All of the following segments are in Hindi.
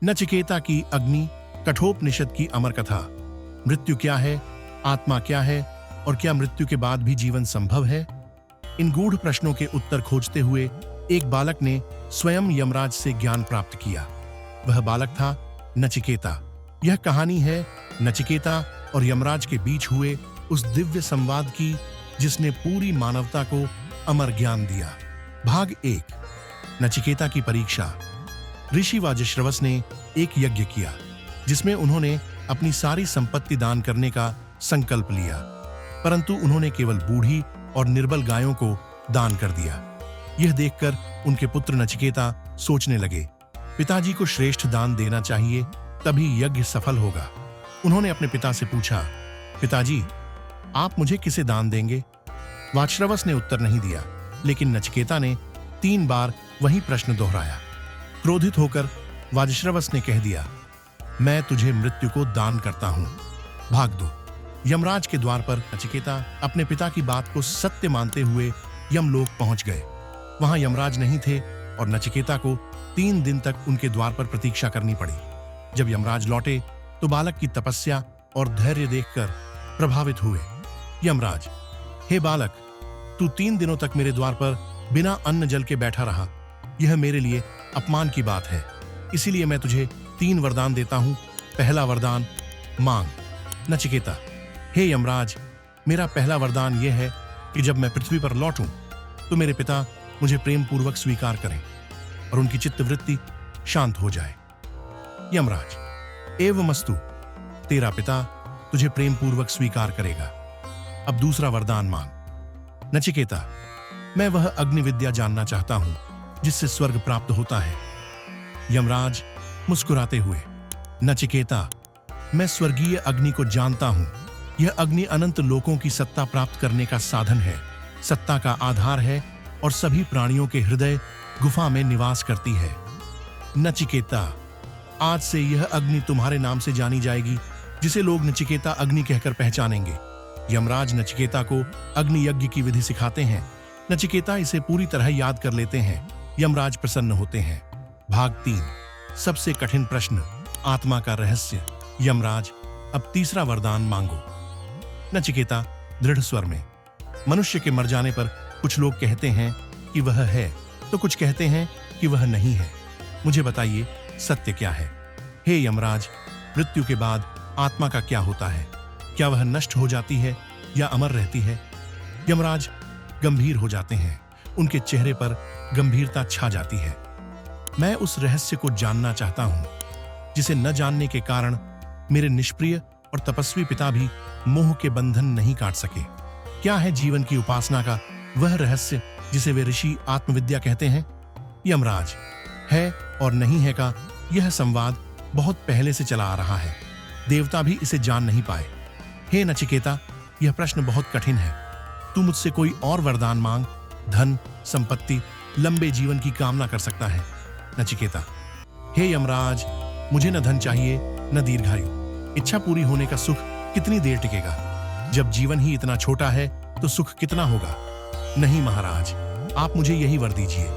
नचिकेता की अग्नि कठोपनिषद की अमर कथा। मृत्यु क्या है, आत्मा क्या है और क्या मृत्यु के बाद भी जीवन संभव है? इन गूढ़ प्रश्नों के उत्तर खोजते हुए एक बालक ने स्वयं यमराज से ज्ञान प्राप्त किया। वह बालक था नचिकेता। यह कहानी है नचिकेता और यमराज के बीच हुए उस दिव्य संवाद की जिसने पूरी मानवता को अमर ज्ञान दिया। भाग 1, नचिकेता की परीक्षा। ऋषि वाजश्रवस ने एक यज्ञ किया जिसमें उन्होंने अपनी सारी संपत्ति दान करने का संकल्प लिया, परंतु उन्होंने केवल बूढ़ी और निर्बल गायों को दान कर दिया। यह देखकर उनके पुत्र नचिकेता सोचने लगे, पिताजी को श्रेष्ठ दान देना चाहिए, तभी यज्ञ सफल होगा। उन्होंने अपने पिता से पूछा, पिताजी, आप मुझे किसे दान देंगे? वाजश्रवस ने उत्तर नहीं दिया, लेकिन नचिकेता ने 3 बार वही प्रश्न दोहराया। क्रोधित होकर वाजश्रवस ने कह दिया, मैं तुझे मृत्यु को दान करता हूं, भाग दो। यमराज के द्वार पर नचिकेता अपने पिता की बात को सत्य मानते हुए यमलोक पहुंच गए। वहां यमराज नहीं थे और नचिकेता को 3 दिन तक उनके द्वार पर प्रतीक्षा करनी पड़ी। जब यमराज लौटे तो बालक की तपस्या और धैर्य देखकर प्रभावित हुए। यमराज, हे बालक, तू 3 दिनों तक मेरे द्वार पर बिना अन्न जल के बैठा रहा। यह मेरे लिए अपमान की बात है, इसीलिए मैं तुझे 3 वरदान देता हूं। पहला वरदान, मांग। नचिकेता, हे यमराज, मेरा पहला वरदान यह है कि जब मैं पृथ्वी पर लौटूं तो मेरे पिता मुझे प्रेम पूर्वक स्वीकार करें और उनकी चित्तवृत्ति शांत हो जाए। यमराज, एवमस्तु, तेरा पिता तुझे प्रेम पूर्वक स्वीकार करेगा। अब दूसरा वरदान मांग। नचिकेता, मैं वह अग्नि विद्या जानना चाहता हूं जिससे स्वर्ग प्राप्त होता है। यमराज मुस्कुराते हुए, नचिकेता, मैं स्वर्गीय अग्नि को जानता हूं। यह अग्नि अनंत लोकों की सत्ता प्राप्त करने का साधन है, सत्ता का आधार है और सभी प्राणियों के हृदय गुफा में निवास करती है। नचिकेता, आज से यह अग्नि तुम्हारे नाम से जानी जाएगी, जिसे लोग नचिकेता अग्नि कहकर पहचानेंगे। यमराज नचिकेता को अग्नि यज्ञ की विधि सिखाते हैं। नचिकेता इसे पूरी तरह याद कर लेते हैं। यमराज प्रसन्न होते हैं। भाग 3, सबसे कठिन प्रश्न, आत्मा का रहस्य। यमराज, अब तीसरा वरदान मांगो। नचिकेता दृढ़ स्वर में, मनुष्य के मर जाने पर कुछ लोग कहते हैं कि वह है, तो कुछ कहते हैं कि वह नहीं है। मुझे बताइए, सत्य क्या है? हे यमराज, मृत्यु के बाद आत्मा का क्या होता है? क्या वह नष्ट हो जाती है या अमर रहती है? यमराज गंभीर हो जाते हैं। उनके चेहरे पर गंभीरता छा जाती है। मैं उस रहस्य को जानना चाहता हूं जिसे न जानने के कारण मेरे निष्प्रिय और तपस्वी पिता भी मोह के बंधन नहीं काट सके। क्या है जीवन की उपासना का वह रहस्य जिसे वे ऋषि आत्मविद्या कहते हैं? यमराज, है और नहीं है का यह संवाद बहुत पहले से चला आ रहा है। देवता भी इसे जान नहीं पाए। हे नचिकेता, यह प्रश्न बहुत कठिन है। तू मुझसे कोई और वरदान मांग। धन, संपत्ति, लंबे जीवन की कामना कर सकता है। नचिकेता, हे यमराज, मुझे न धन चाहिए न दीर्घायु। इच्छा पूरी होने का सुख कितनी देर टिकेगा? जब जीवन ही इतना छोटा है तो सुख कितना होगा? नहीं महाराज, आप मुझे यही वर दीजिए।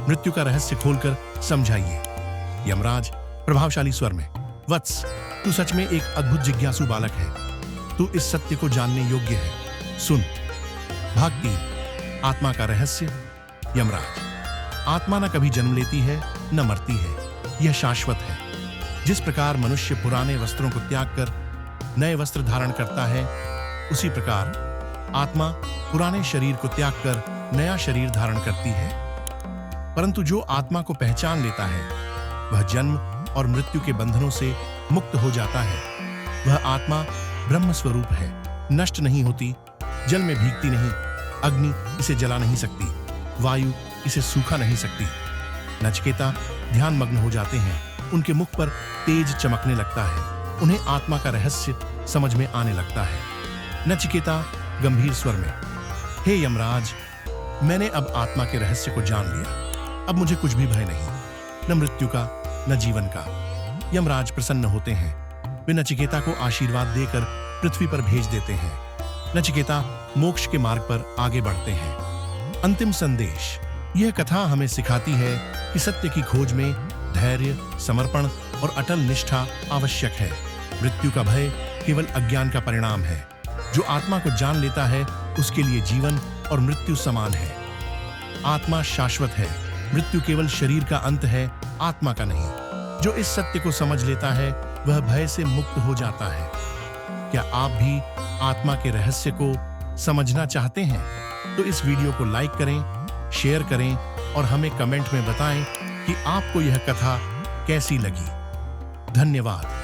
मृत्यु का रहस्य खोलकर समझाइए। यमराज प्रभावशाली स्वर में, वत्स, तू सच में एक अद्भुत जिज्ञासु बालक है। तू इस सत्य को जानने योग्य है। सुन। भाग 3, आत्मा का रहस्य। यमराज, आत्मा न कभी जन्म लेती है न मरती है, यह शाश्वत है। जिस प्रकार मनुष्य पुराने वस्त्रों को त्याग कर नए वस्त्र धारण करता है, उसी प्रकार आत्मा पुराने शरीर को त्याग कर नया शरीर धारण करती है। परंतु जो आत्मा को पहचान लेता है वह जन्म और मृत्यु के बंधनों से मुक्त हो जाता है। वह आत्मा ब्रह्म स्वरूप है, नष्ट नहीं होती, जल में भीगती नहीं, अग्नि इसे जला नहीं सकती, वायु इसे सूखा नहीं सकती। नचिकेता ध्यान मग्न हो जाते हैं। उनके मुख पर तेज चमकने लगता है। उन्हें आत्मा का रहस्य समझ में आने लगता है। नचिकेता गंभीर स्वर में, हे यमराज, मैंने अब आत्मा के रहस्य को जान लिया। अब मुझे कुछ भी भय नहीं, न मृत्यु का न जीवन का। यमराज प्रसन्न होते हैं। वे नचिकेता को आशीर्वाद देकर पृथ्वी पर भेज देते हैं। नचिकेता मोक्ष के मार्ग पर आगे बढ़ते हैं। अंतिम संदेश। यह कथा हमें सिखाती है कि सत्य की खोज में धैर्य, समर्पण और अटल निष्ठा आवश्यक है। मृत्यु का भय केवल अज्ञान का परिणाम है। जो आत्मा को जान लेता है उसके लिए जीवन और मृत्यु समान है। आत्मा शाश्वत है, मृत्यु केवल शरीर का अंत है, आत्मा का नहीं। जो इस सत्य को समझ लेता है वह भय से मुक्त हो जाता है। क्या आप भी आत्मा के रहस्य को समझना चाहते हैं? तो इस वीडियो को लाइक करें, शेयर करें और हमें कमेंट में बताएं कि आपको यह कथा कैसी लगी। धन्यवाद।